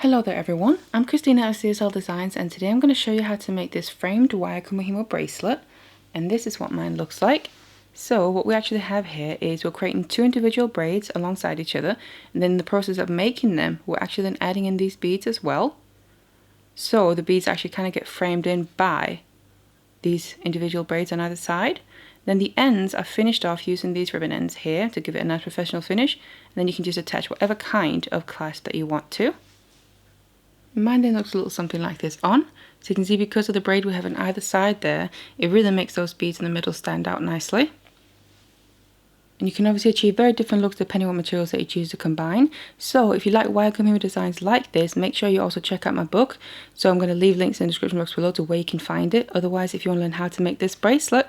Hello there everyone, I'm Christina of CSLdesigns and today I'm going to show you how to make this framed wire kumihimo bracelet, and this is what mine looks like. So what we actually have here is we're creating two individual braids alongside each other, and then in the process of making them we're actually then adding in these beads as well. So the beads actually kind of get framed in by these individual braids on either side. Then the ends are finished off using these ribbon ends here to give it a nice professional finish, and then you can just attach whatever kind of clasp that you want to. Mine then looks a little something like this on. So you can see because of the braid we have on either side there, it really makes those beads in the middle stand out nicely. And you can obviously achieve very different looks depending on what materials that you choose to combine. So if you like wire kumihimo designs like this, make sure you also check out my book. So I'm going to leave links in the description box below to where you can find it. Otherwise, if you want to learn how to make this bracelet,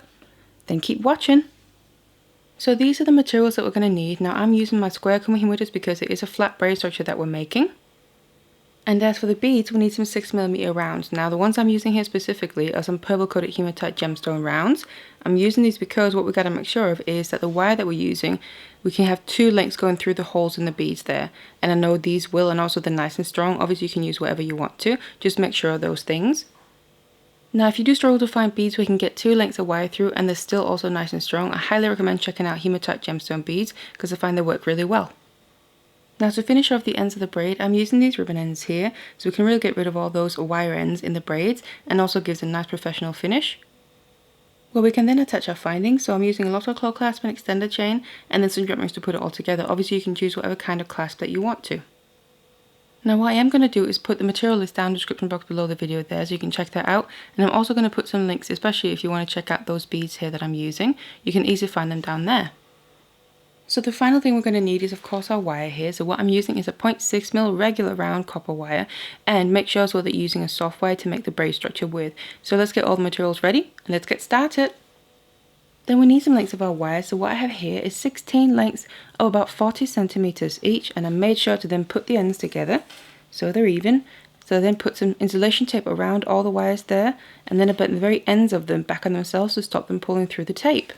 then keep watching. So these are the materials that we're going to need. Now I'm using my square kumihimo just because it is a flat braid structure that we're making. And as for the beads, we need some 6mm rounds. Now the ones I'm using here specifically are some purple coated hematite gemstone rounds. I'm using these because what we got to make sure of is that the wire that we're using, we can have two lengths going through the holes in the beads there. And I know these will, and also they're nice and strong. Obviously you can use whatever you want to, just make sure of those things. Now if you do struggle to find beads we can get two lengths of wire through and they're still also nice and strong, I highly recommend checking out hematite gemstone beads because I find they work really well. Now to finish off the ends of the braid, I'm using these ribbon ends here, so we can really get rid of all those wire ends in the braids and also gives a nice professional finish. Well, we can then attach our findings, so I'm using a lot of claw clasp and extender chain and then some jump rings to put it all together. Obviously you can choose whatever kind of clasp that you want to. Now what I am going to do is put the material list down in the description box below the video there so you can check that out, and I'm also going to put some links, especially if you want to check out those beads here that I'm using. You can easily find them down there. So the final thing we're going to need is of course our wire here. So what I'm using is a 0.6mm regular round copper wire, and make sure as well that you're using a soft wire to make the braid structure with. So let's get all the materials ready and let's get started. Then we need some lengths of our wire. So what I have here is 16 lengths of about 40 centimeters each, and I made sure to then put the ends together so they're even. So then put some insulation tape around all the wires there, and then about the very ends of them back on themselves to stop them pulling through the tape.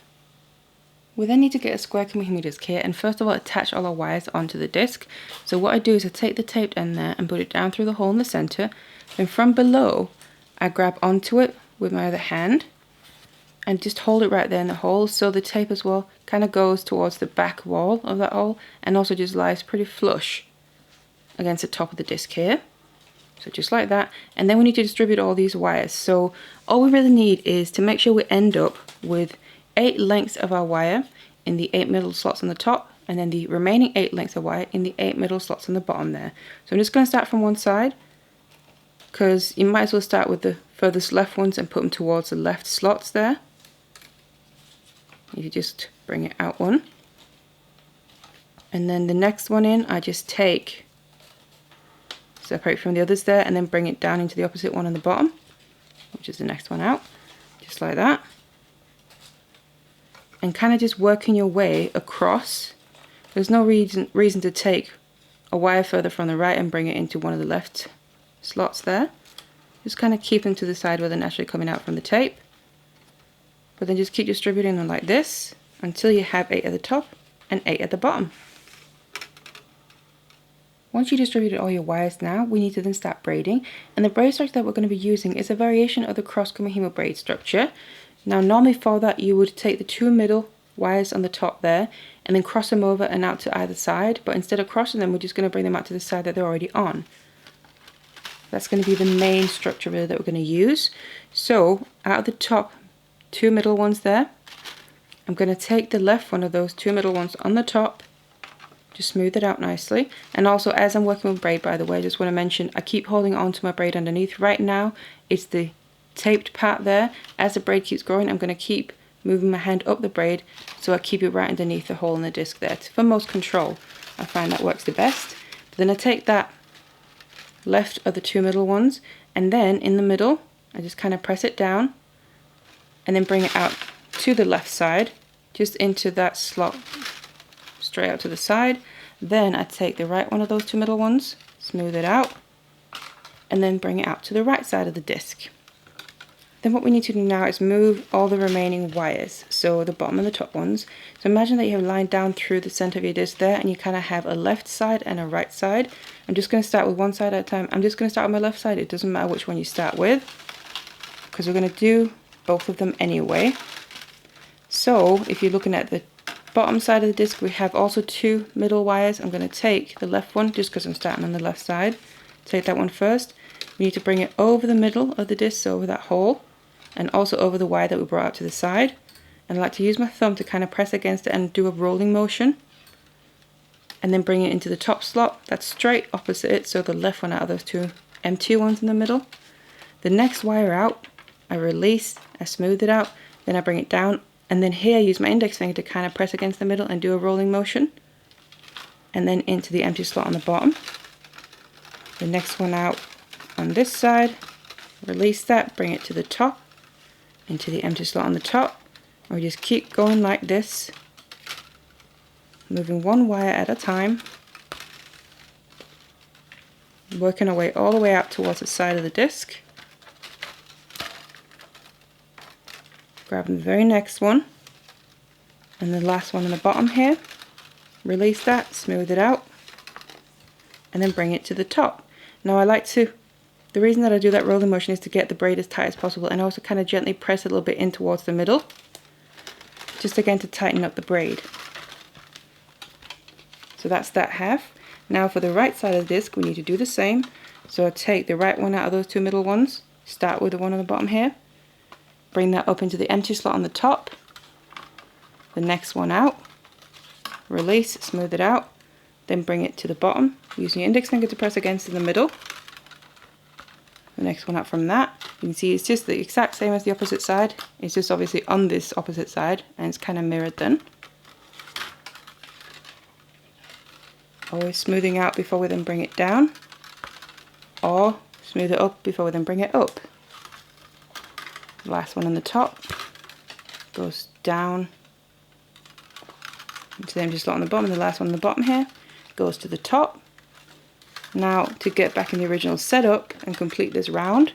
We then need to get a square kumihimo disc here and first of all attach all our wires onto the disc. So what I do is I take the taped end there and put it down through the hole in the center. Then from below I grab onto it with my other hand and just hold it right there in the hole, so the tape as well kind of goes towards the back wall of that hole and also just lies pretty flush against the top of the disc here. So just like that, and then we need to distribute all these wires. So all we really need is to make sure we end up with 8 lengths of our wire in the 8 middle slots on the top, and then the remaining 8 lengths of wire in the 8 middle slots on the bottom there. So I'm just going to start from one side, because you might as well start with the furthest left ones and put them towards the left slots there. You just bring it out one, and then the next one in I just take, separate from the others there, and then bring it down into the opposite one on the bottom, which is the next one out, just like that. And kind of just working your way across. There's no reason to take a wire further from the right and bring it into one of the left slots there. Just kind of keep them to the side where they're naturally coming out from the tape. But then just keep distributing them like this until you have 8 at the top and 8 at the bottom. Once you distributed all your wires now, we need to then start braiding. And the braid structure that we're going to be using is a variation of the cross kumihimo braid structure. Now normally for that you would take the 2 middle wires on the top there and then cross them over and out to either side, but instead of crossing them we're just going to bring them out to the side that they're already on. That's going to be the main structure really that we're going to use. So out of the top 2 middle ones there, I'm going to take the left one of those 2 middle ones on the top, just smooth it out nicely. And also as I'm working with braid, by the way, I just want to mention I keep holding on to my braid underneath. Right now it's the taped part there. As the braid keeps growing I'm going to keep moving my hand up the braid so I keep it right underneath the hole in the disc there. For most control I find that works the best. But then I take that left of the 2 middle ones, and then in the middle I just kind of press it down and then bring it out to the left side, just into that slot straight out to the side. Then I take the right one of those 2 middle ones, smooth it out, and then bring it out to the right side of the disc. Then what we need to do now is move all the remaining wires, so the bottom and the top ones. So imagine that you have a line down through the center of your disc there, and you kind of have a left side and a right side. I'm just going to start with one side at a time. I'm just going to start with my left side. It doesn't matter which one you start with, because we're going to do both of them anyway. So if you're looking at the bottom side of the disc, we have also 2 middle wires. I'm going to take the left one just because I'm starting on the left side. Take that one first. We need to bring it over the middle of the disc, so over that hole, and also over the wire that we brought out to the side. And I like to use my thumb to kind of press against it and do a rolling motion, and then bring it into the top slot. That's straight opposite it, so the left one out of those 2 empty ones in the middle. The next wire out, I release, I smooth it out, then I bring it down, and then here I use my index finger to kind of press against the middle and do a rolling motion, and then into the empty slot on the bottom. The next one out on this side, release that, bring it to the top, into the empty slot on the top, and we just keep going like this, moving one wire at a time, working our way all the way out towards the side of the disc. Grabbing the very next one, and the last one on the bottom here, release that, smooth it out, and then bring it to the top. Now I like to, the reason that I do that rolling motion is to get the braid as tight as possible, and also kind of gently press a little bit in towards the middle, just again to tighten up the braid. So that's that half. Now for the right side of the disc, we need to do the same. So I take the right one out of those 2 middle ones, start with the one on the bottom here, bring that up into the empty slot on the top, the next one out, release, smooth it out, then bring it to the bottom, using your index finger to press against in the middle. The next one out from that, you can see it's just the exact same as the opposite side, it's just obviously on this opposite side, and it's kind of mirrored then. Always smoothing out before we then bring it down, or smooth it up before we then bring it up. The last one on the top goes down into the empty slot on the bottom, and the last one on the bottom here goes to the top. Now to get back in the original setup and complete this round,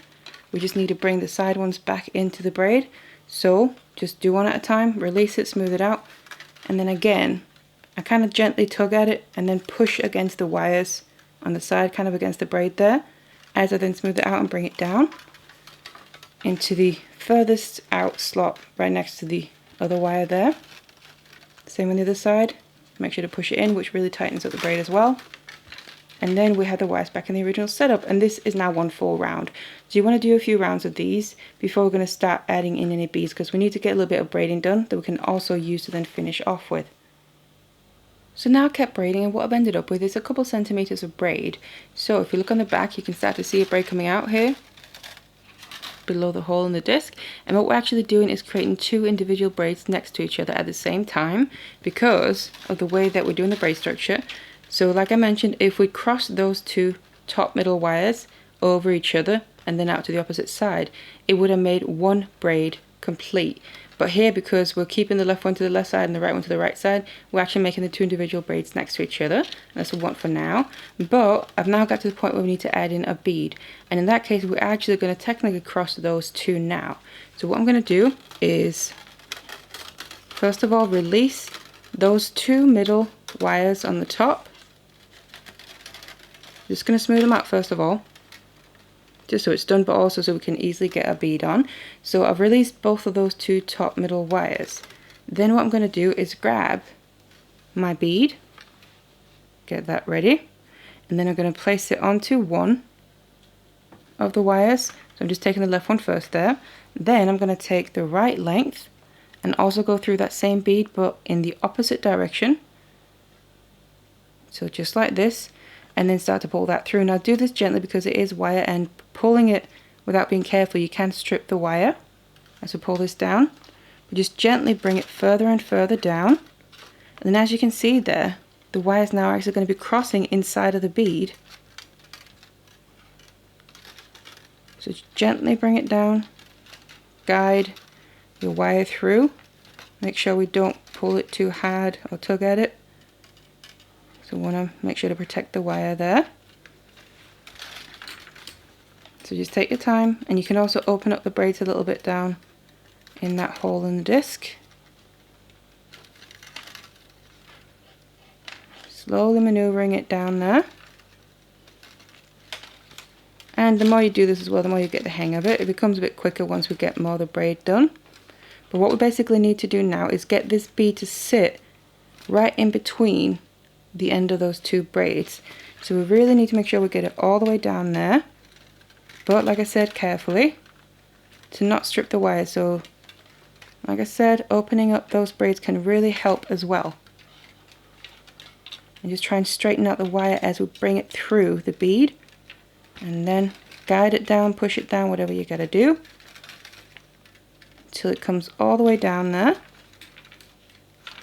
we just need to bring the side ones back into the braid. So just do one at a time, release it, smooth it out, and then again I kind of gently tug at it and then push against the wires on the side, kind of against the braid there, as I then smooth it out and bring it down into the furthest out slot right next to the other wire there. Same on the other side, make sure to push it in, which really tightens up the braid as well. And then we have the wires back in the original setup, and this is now one full round. So you want to do a few rounds of these before we're going to start adding in any beads, because we need to get a little bit of braiding done that we can also use to then finish off with. So now I've kept braiding, and what I've ended up with is a couple centimeters of braid. So if you look on the back, you can start to see a braid coming out here below the hole in the disc, and what we're actually doing is creating 2 individual braids next to each other at the same time because of the way that we're doing the braid structure. So like I mentioned, if we cross those 2 top middle wires over each other and then out to the opposite side, it would have made one braid complete. But here, because we're keeping the left one to the left side and the right one to the right side, we're actually making the 2 individual braids next to each other. And that's what we want for now. But I've now got to the point where we need to add in a bead. And in that case, we're actually going to technically cross those 2 now. So what I'm going to do is, first of all, release those 2 middle wires on the top. Just going to smooth them out first of all, just so it's done, but also so we can easily get a bead on. So I've released both of those 2 top middle wires. Then what I'm going to do is grab my bead, get that ready, and then I'm going to place it onto one of the wires. So I'm just taking the left one first there. Then I'm going to take the right length and also go through that same bead but in the opposite direction. So just like this, and then start to pull that through. Now do this gently because it is wire, and pulling it without being careful, you can strip the wire as we pull this down. But just gently bring it further and further down. And then as you can see there, the wire is now actually going to be crossing inside of the bead. So just gently bring it down, guide your wire through. Make sure we don't pull it too hard or tug at it. So we want to make sure to protect the wire there. So just take your time, and you can also open up the braids a little bit down in that hole in the disc. Slowly maneuvering it down there. And the more you do this as well, the more you get the hang of it. It becomes a bit quicker once we get more of the braid done. But what we basically need to do now is get this bead to sit right in between the end of those two braids. So we really need to make sure we get it all the way down there. But like I said, carefully to not strip the wire. So like I said, opening up those braids can really help as well. And just try and straighten out the wire as we bring it through the bead. And then guide it down, push it down, whatever you gotta do, until it comes all the way down there.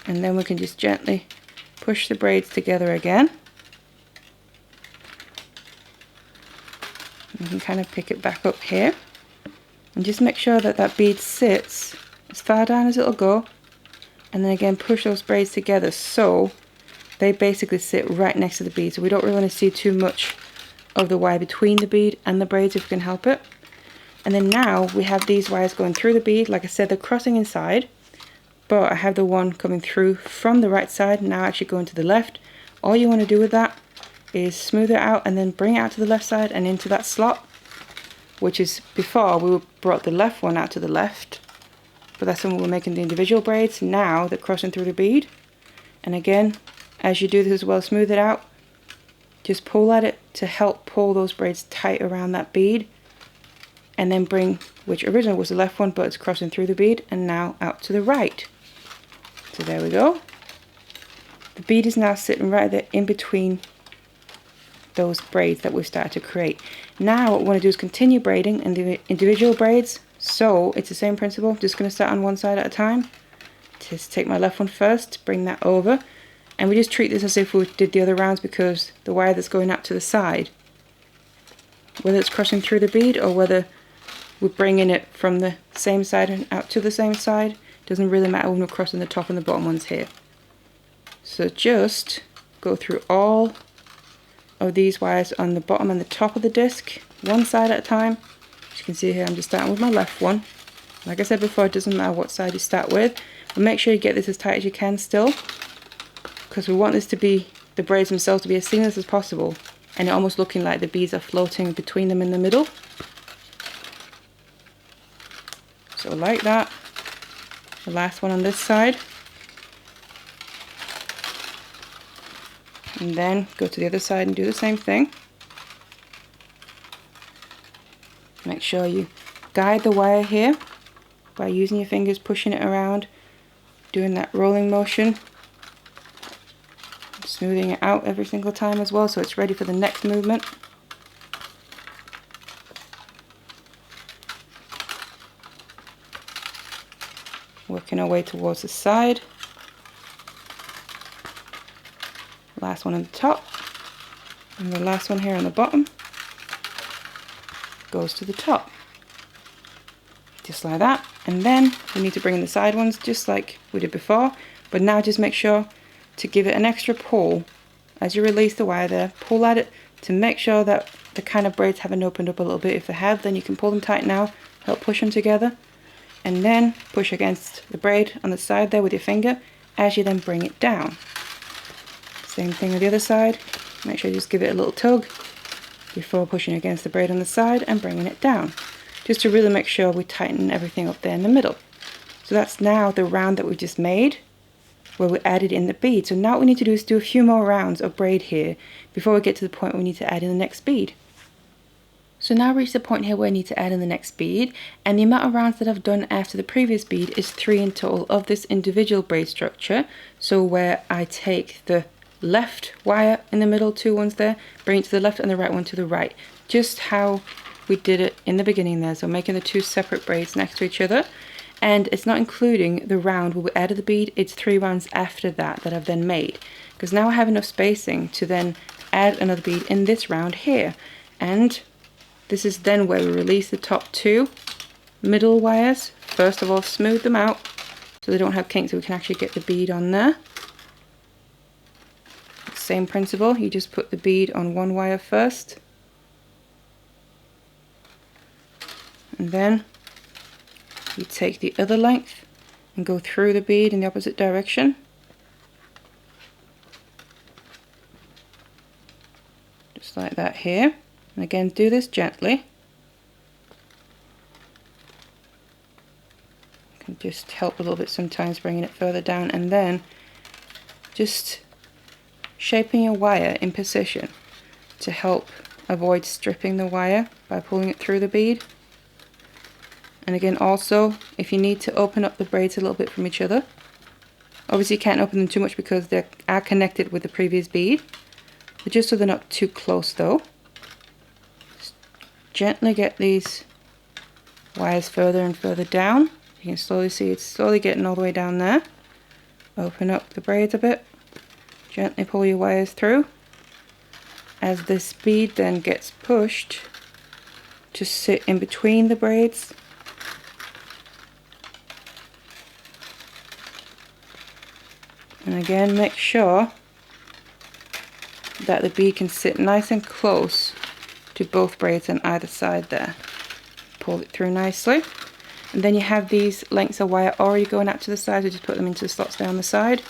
And then we can just gently push the braids together again. You can kind of pick it back up here. And just make sure that that bead sits as far down as it'll go. And then again, push those braids together so they basically sit right next to the bead. So we don't really want to see too much of the wire between the bead and the braids if we can help it. And then now we have these wires going through the bead. Like I said, they're crossing inside, but I have the one coming through from the right side now actually going to the left. All you want to do with that is smooth it out and then bring it out to the left side and into that slot, which is before we brought the left one out to the left, but that's when we were making the individual braids. Now they're crossing through the bead. And again, as you do this as well, smooth it out. Just pull at it to help pull those braids tight around that bead. And then bring, which originally was the left one, but it's crossing through the bead, and now out to the right. So there we go. The bead is now sitting right there in between those braids that we've started to create. Now what we want to do is continue braiding in the individual braids. So it's the same principle. I'm just going to start on one side at a time. Just take my left one first, bring that over. And we just treat this as if we did the other rounds, because the wire that's going out to the side, whether it's crossing through the bead or whether we're bringing it from the same side and out to the same side, doesn't really matter when we're crossing the top and the bottom ones here. So just go through all of these wires on the bottom and the top of the disc, one side at a time. As you can see here, I'm just starting with my left one. Like I said before, it doesn't matter what side you start with, but make sure you get this as tight as you can still, because we want this to be, the braids themselves to be as seamless as possible, and almost looking like the beads are floating between them in the middle. So like that. The last one on this side. And then go to the other side and do the same thing. Make sure you guide the wire here by using your fingers, pushing it around, doing that rolling motion. Smoothing it out every single time as well, so it's ready for the next movement. Working our way towards the side. Last one on the top, and the last one here on the bottom goes to the top. Just like that. And then we need to bring in the side ones just like we did before, but now just make sure to give it an extra pull as you release the wire there. Pull at it to make sure that the kind of braids haven't opened up a little bit. If they have, then you can pull them tight now, help push them together, and then push against the braid on the side there with your finger as you then bring it down. Same thing on the other side. Make sure you just give it a little tug before pushing against the braid on the side and bringing it down, just to really make sure we tighten everything up there in the middle. So that's now the round that we just made, where we added in the bead. So now what we need to do is do a few more rounds of braid here before we get to the point where we need to add in the next bead. So now reach the point here where I need to add in the next bead, and the amount of rounds that I've done after the previous bead is 3 in total of this individual braid structure. So where I take the left wire in the middle, 2 ones there, bring it to the left and the right one to the right, just how we did it in the beginning there. So making the 2 separate braids next to each other, and it's not including the round where we added the bead. It's 3 rounds after that I've then made, because now I have enough spacing to then add another bead in this round here. And this is then where we release the top 2 middle wires. First of all, smooth them out so they don't have kinks, so we can actually get the bead on there. Same principle, you just put the bead on one wire first, and then you take the other length and go through the bead in the opposite direction. Just like that here. And again, do this gently. Can just help a little bit sometimes, bringing it further down, and then just shaping your wire in position to help avoid stripping the wire by pulling it through the bead. And again, also, if you need to open up the braids a little bit from each other, obviously you can't open them too much because they are connected with the previous bead, but just so they're not too close though. Just gently get these wires further and further down. You can slowly see it's slowly getting all the way down there. Open up the braids a bit, gently pull your wires through. As this bead then gets pushed to sit in between the braids, and again make sure that the bead can sit nice and close to both braids on either side there. Pull it through nicely, and then you have these lengths of wire already going out to the side, so just put them into the slots down the side.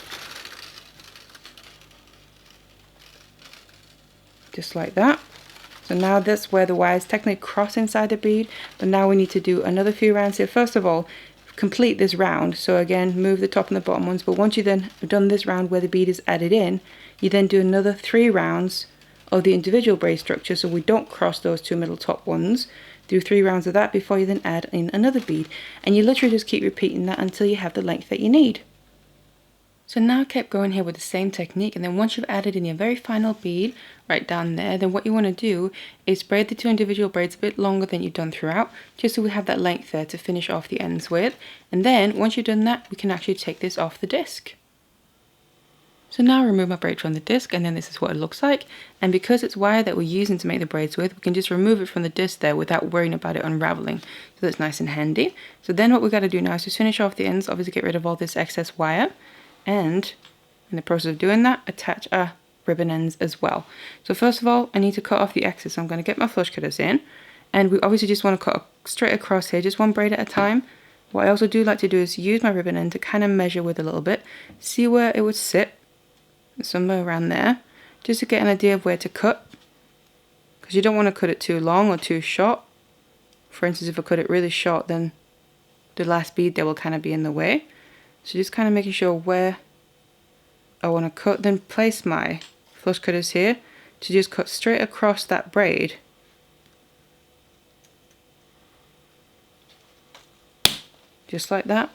Just like that. So now that's where the wires technically cross inside the bead, but now we need to do another few rounds here. First of all, complete this round. So again, move the top and the bottom ones, but once you then have done this round where the bead is added in, you then do another 3 rounds of the individual braid structure, so we don't cross those 2 middle top ones. Do 3 rounds of that before you then add in another bead, and you literally just keep repeating that until you have the length that you need. So now I kept going here with the same technique, and then once you've added in your very final bead right down there, then what you want to do is braid the 2 individual braids a bit longer than you've done throughout, just so we have that length there to finish off the ends with. And then once you've done that, we can actually take this off the disc. So now I remove my braid from the disc, and then this is what it looks like. And because it's wire that we're using to make the braids with, we can just remove it from the disc there without worrying about it unraveling. So that's nice and handy. So then what we've got to do now is just finish off the ends, obviously get rid of all this excess wire. And in the process of doing that, attach our ribbon ends as well. So first of all, I need to cut off the excess. So I'm going to get my flush cutters in, and we obviously just want to cut straight across here, just one braid at a time. What I also do like to do is use my ribbon end to kind of measure with a little bit, see where it would sit, somewhere around there, just to get an idea of where to cut, because you don't want to cut it too long or too short. For instance, if I cut it really short, then the last bead there will kind of be in the way. So just kind of making sure where I want to cut, then place my flush cutters here to just cut straight across that braid. Just like that.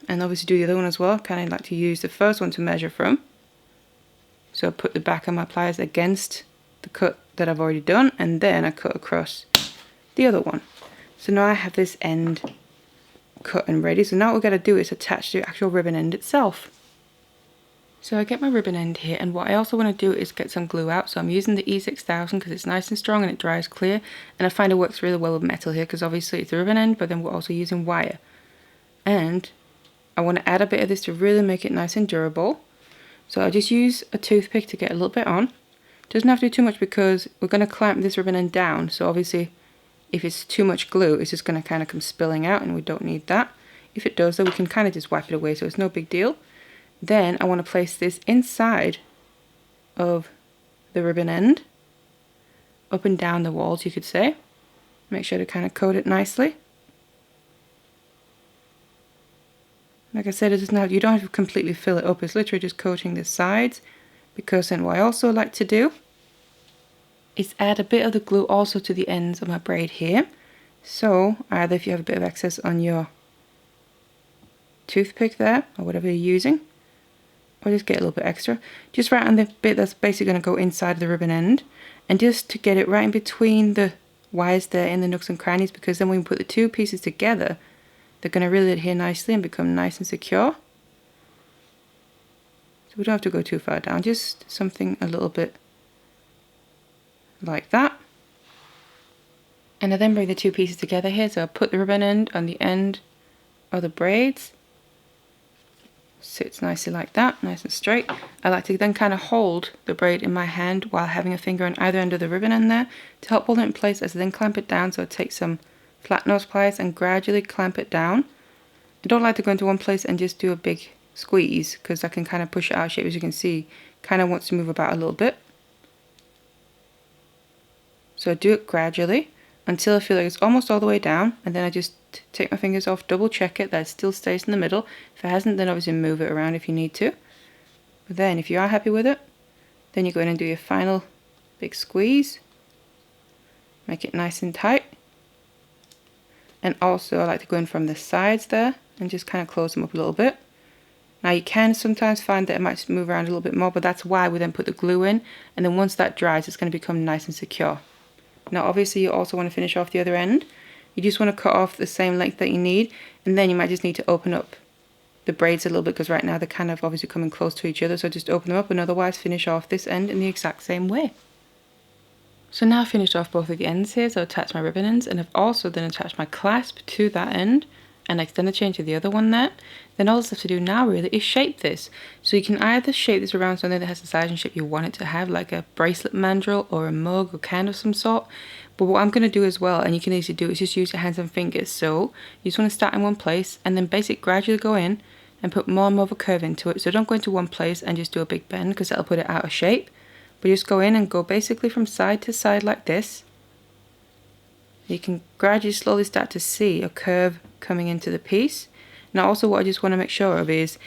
And obviously do the other one as well. Kind of like to use the first one to measure from. So I put the back of my pliers against the cut that I've already done, and then I cut across the other one. So now I have this end cut and ready. So now what we've got to do is attach the actual ribbon end itself. So I get my ribbon end here, and what I also want to do is get some glue out. So I'm using the E6000 because it's nice and strong and it dries clear, and I find it works really well with metal here because obviously it's the ribbon end, but then we're also using wire. And I want to add a bit of this to really make it nice and durable. So I just use a toothpick to get a little bit on. Doesn't have to do too much because we're going to clamp this ribbon end down, so obviously if it's too much glue, it's just going to kind of come spilling out, and we don't need that. If it does, though, we can kind of just wipe it away, so it's no big deal. Then I want to place this inside of the ribbon end, up and down the walls, you could say. Make sure to kind of coat it nicely. Like I said, it doesn't have, you don't have to completely fill it up. It's literally just coating the sides, because then what I also like to do is add a bit of the glue also to the ends of my braid here. So either if you have a bit of excess on your toothpick there, or whatever you're using, or just get a little bit extra, just right on the bit that's basically going to go inside of the ribbon end, and just to get it right in between the wires there in the nooks and crannies, because then when we put the 2 pieces together, they're going to really adhere nicely and become nice and secure. So we don't have to go too far down, just something a little bit like that. And I then bring the 2 pieces together here, so I put the ribbon end on the end of the braids, Sits nicely like that, nice and straight. I like to then kind of hold the braid in my hand while having a finger on either end of the ribbon end there to help hold it in place as I then clamp it down. So I take some flat nose pliers and gradually clamp it down. I don't like to go into one place and just do a big squeeze because that can kind of push it out of shape. As you can see, kind of wants to move about a little bit. So I do it gradually until I feel like it's almost all the way down, and then I just take my fingers off, double check it that it still stays in the middle. If it hasn't, then obviously move it around if you need to. But then if you are happy with it, then you go in and do your final big squeeze. Make it nice and tight. And also I like to go in from the sides there and just kind of close them up a little bit. Now you can sometimes find that it might just move around a little bit more, but that's why we then put the glue in, and then once that dries it's going to become nice and secure. Now obviously you also want to finish off the other end. You just want to cut off the same length that you need, and then you might just need to open up the braids a little bit because right now they're kind of obviously coming close to each other, so just open them up and otherwise finish off this end in the exact same way. So now I've finished off both of the ends here, so I attached my ribbon ends, and I've also then attached my clasp to that end and extend the chain to the other one there. Then all that's left to do now really is shape this. So you can either shape this around something that has the size and shape you want it to have, like a bracelet mandrel or a mug or candle of some sort. But what I'm going to do as well, and you can easily do, is just use your hands and fingers. So you just want to start in one place and then basically gradually go in and put more and more of a curve into it. So don't go into one place and just do a big bend because that'll put it out of shape. But just go in and go basically from side to side like this. You can gradually slowly start to see a curve coming into the piece. Now also what I just want to make sure of is,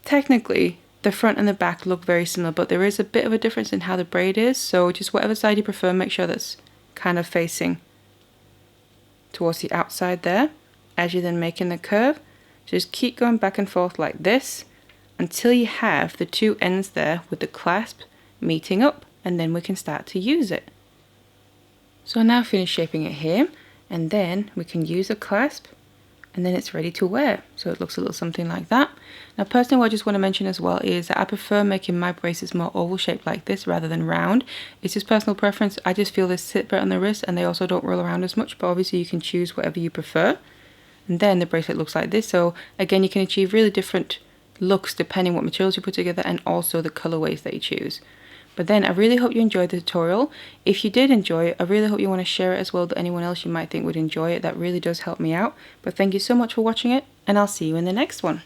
technically the front and the back look very similar, but there is a bit of a difference in how the braid is. So just whatever side you prefer, make sure that's kind of facing towards the outside there as you're then making the curve. Just keep going back and forth like this until you have the two ends there with the clasp meeting up, and then we can start to use it. So I now finish shaping it here, and then we can use a clasp and then it's ready to wear. So it looks a little something like that. Now personally what I just want to mention as well is that I prefer making my bracelets more oval shaped like this rather than round. It's just personal preference. I just feel they sit better on the wrist and they also don't roll around as much, but obviously you can choose whatever you prefer. And then the bracelet looks like this. So again, you can achieve really different looks depending what materials you put together and also the colorways that you choose. But then I really hope you enjoyed the tutorial. If you did enjoy it, I really hope you want to share it as well to anyone else you might think would enjoy it. That really does help me out. But thank you so much for watching it, and I'll see you in the next one.